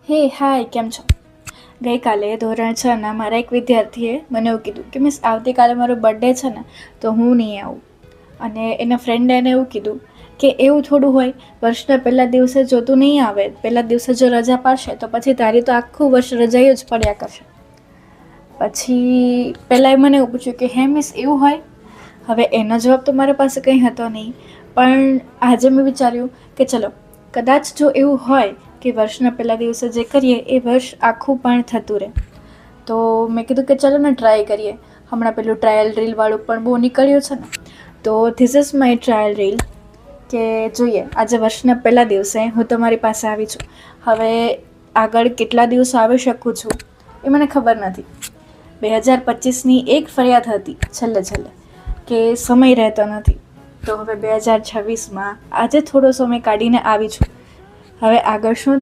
હે હાય, કેમ છો? ગઈકાલે ધોરણ 6ના મારા એક વિદ્યાર્થીએ મને એવું કીધું કે મિસ આવતીકાલે મારો બર્થડે છે ને, તો હું નહીં આવું. અને એના ફ્રેન્ડે એને એવું કીધું કે એવું થોડું હોય, વર્ષના પહેલા દિવસે જો તું નહીં આવે, પહેલા દિવસે જો રજા પાડશે તો પછી તારી તો આખું વર્ષ રજાઈ જ પડ્યા કરશે. પછી પહેલાં એ મને એવું પૂછ્યું કે હે મિસ એવું હોય? હવે એનો જવાબ તો મારા પાસે કંઈ હતો નહીં, પણ આજે મેં વિચાર્યું કે ચલો, કદાચ જો એવું હોય કે વર્ષના પહેલા દિવસે જે કરીએ એ વર્ષ આખું પણ થતું રહે, તો મેં કીધું કે ચલો ને ટ્રાય કરીએ. હમણાં પેલું ટ્રાયલ રીલવાળું પણ બહુ નીકળ્યું છે ને, તો this is my trial reel. કે જોઈએ, આજે વર્ષના પહેલા દિવસે હું તમારી પાસે આવી છું. હવે આગળ કેટલા દિવસો આવી શકું છું એ મને ખબર નથી. 2025ની એક ફરિયાદ હતી છેલ્લે કે સમય રહેતો નથી, તો હવે 2026માં આજે થોડો સમય કાઢીને આવી છું. હવે આગળ શું